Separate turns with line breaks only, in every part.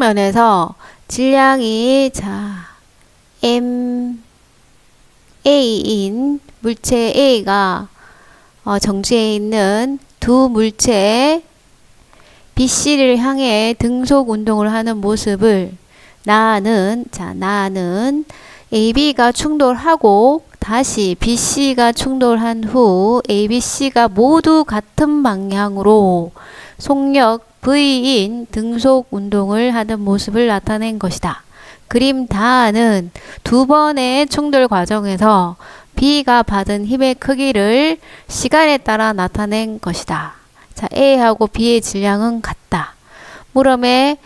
면에서 질량이 MA인 물체 A가 정지해 있는 두 물체 BC를 향해 등속 운동을 하는 모습을 나는 AB가 충돌하고 다시 BC가 충돌한 후 ABC가 모두 같은 방향으로 속력 V인 등속 운동을 하는 모습을 나타낸 것이다. 그림 다는 두 번의 충돌 과정에서 B가 받은 힘의 크기를 시간에 따라 나타낸 것이다. 자, A하고 B의 질량은 같다. 물음에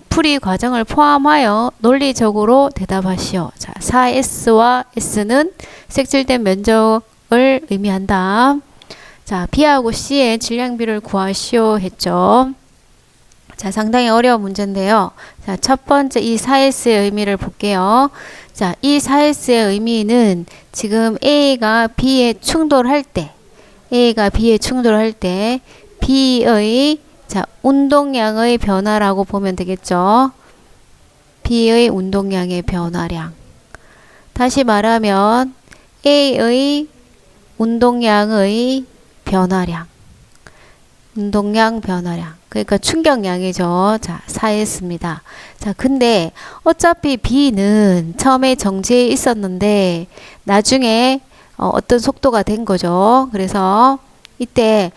풀이 과정을 포함하여 논리적으로 대답하시오. 자, 4S와 S는 색칠된 면적을 의미한다. 자, B하고 C의 질량비를 구하시오 했죠. 자, 상당히 어려운 문제인데요. 자, 첫 번째 이 4S의 의미를 볼게요. 자, 이 4S의 의미는 지금 A가 B에 충돌할 때 B의 운동량의 변화라고 보면 되겠죠. B의 운동량의 변화량. 다시 말하면 A의 운동량의 변화량. 그러니까 충격량이죠. 자, 4S입니다. 자, 근데 어차피 B는 처음에 정지해 있었는데 나중에 어떤 속도가 된 거죠. 그래서 이때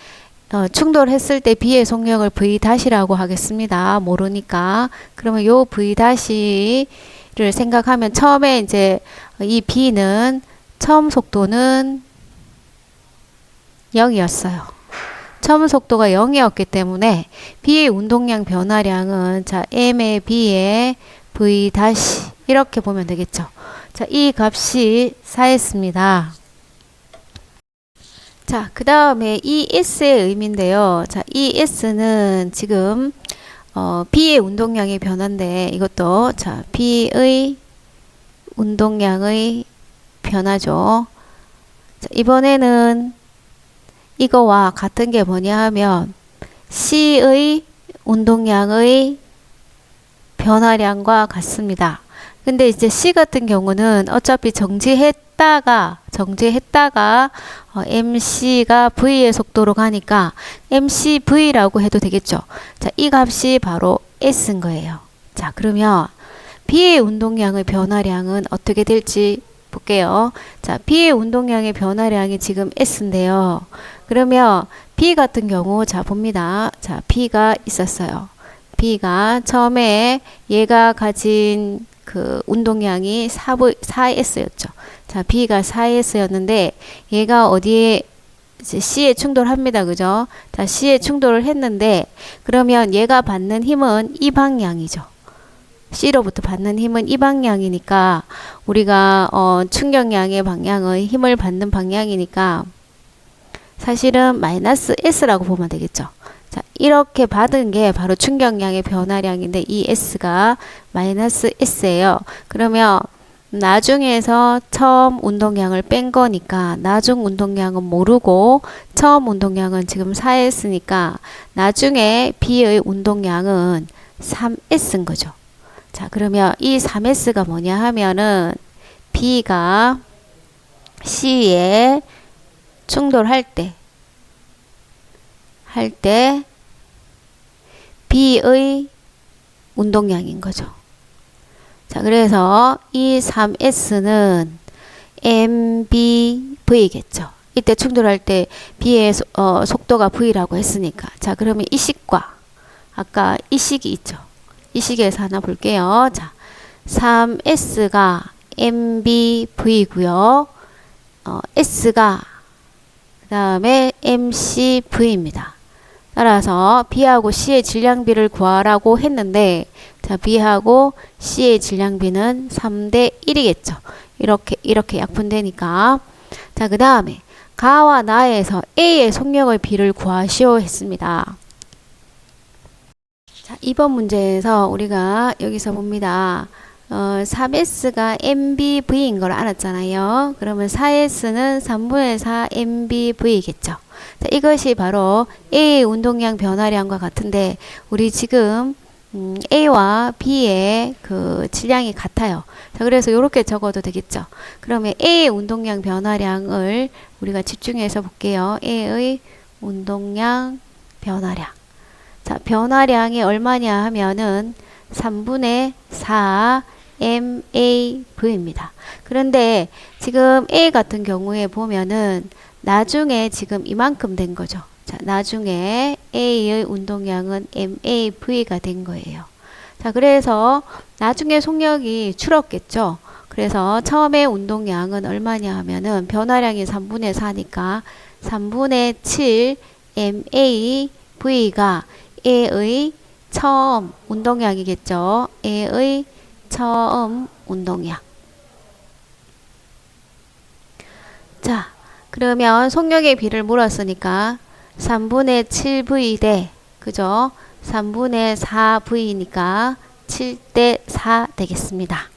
충돌했을 때 B의 속력을 V-라고 하겠습니다. 모르니까. 그러면 요 V-를 생각하면 처음에 이제 이 B는 처음 속도는 0이었어요. 처음 속도가 0이었기 때문에 B의 운동량 변화량은 M의 B의 V- 이렇게 보면 되겠죠. 자, 이 값이 4S입니다. 자, 그 다음에 이 S의 의미인데요. 자, 이 S는 지금 B의 운동량의 변화인데 이것도 B의 운동량의 변화죠. 자, 이번에는 이거와 같은 게 뭐냐 하면 C의 운동량의 변화량과 같습니다. 근데 이제 C 같은 경우는 어차피 정지했다가 MC가 V의 속도로 가니까 MCV라고 해도 되겠죠. 자, 이 값이 바로 S인 거예요. 자, 그러면 B의 운동량의 변화량은 어떻게 될지 볼게요. 자, B의 운동량의 변화량이 지금 S인데요. 그러면 B 같은 경우 봅니다. 자, B가 있었어요. B가 처음에 얘가 가진 그 운동량이 4S였죠. 자, B가 4S였는데 얘가 어디에 이제 C에 충돌합니다. 그죠? 자, C에 충돌을 했는데 그러면 얘가 받는 힘은 이 방향이죠. C로부터 받는 힘은 이 방향이니까 우리가 충격량의 방향의 힘을 받는 방향이니까 사실은 마이너스 S라고 보면 되겠죠. 자, 이렇게 받은 게 바로 충격량의 변화량인데 이 S가 마이너스 S예요. 그러면 나중에서 처음 운동량을 뺀 거니까 나중 운동량은 모르고 처음 운동량은 지금 4S니까 나중에 B의 운동량은 3S인 거죠. 자, 그러면 이 3S가 뭐냐 하면은 B가 C에 충돌할 때 B의 운동량인 거죠. 자, 그래서 이 3S는 MBV겠죠. 이때 충돌할 때 B의 속도가 V라고 했으니까. 자, 그러면 이 식과 아까 이 식이 있죠. 이 식에서 하나 볼게요. 자, 3S가 MBV고요. S가 그 다음에 MCV입니다. 따라서 B하고 C의 질량비를 구하라고 했는데 자, B하고 C의 질량비는 3대 1이겠죠. 이렇게 약분되니까. 자, 그 다음에 가와 나에서 A의 속력의 비를 구하시오 했습니다. 자, 이번 문제에서 우리가 여기서 봅니다. 3S가 MBV인 걸 알았잖아요. 그러면 4S는 3분의 4 MBV겠죠. 자, 이것이 바로 A의 운동량 변화량과 같은데 우리 지금 A와 B의 그 질량이 같아요. 자, 그래서 이렇게 적어도 되겠죠. 그러면 A의 운동량 변화량을 우리가 집중해서 볼게요. A의 운동량 변화량. 자, 변화량이 얼마냐 하면은 3분의 4 MAV입니다. 그런데 지금 A 같은 경우에 보면은 나중에 지금 이만큼 된 거죠. 자, 나중에 A의 운동량은 MAV가 된 거예요. 자, 그래서 나중에 속력이 줄었겠죠. 그래서 처음에 운동량은 얼마냐 하면은 변화량이 3분의 4니까 3분의 7 MAV가 A의 처음 운동량이겠죠. A의 처음 운동량. 자, 그러면 속력의 비를 물었으니까 3분의 7V 대, 그죠? 3분의 4V니까 7대 4 되겠습니다.